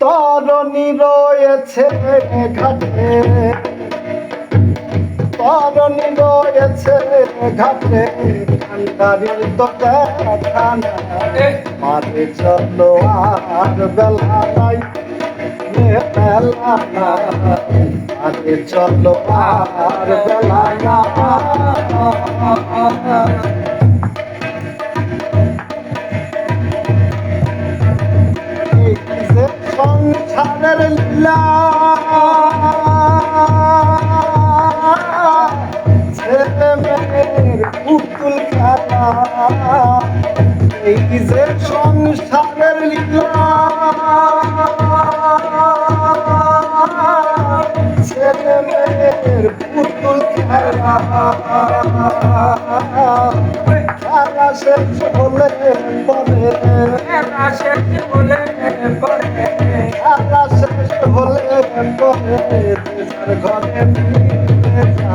তরণী রয়েছে ঘাটে, তরণী রয়েছে ঘাটে, কান্ডারির তো দেখা নাই। মাঝে চলো আর বেলা নাই, বেলা নাই, মাঝে চলো আর বেলা নাই। সংসারের লীলা ছেলে মেয়ের পুতুল খেলা, এই যে সংসারের লীলা ছেলে মেয়ের পুতুল খেলা, খেলা শেষ হলে পরে, খেলা শেষ হলে পরে, খেলা শেষ হলে পরে ঘরে ফিরে যা।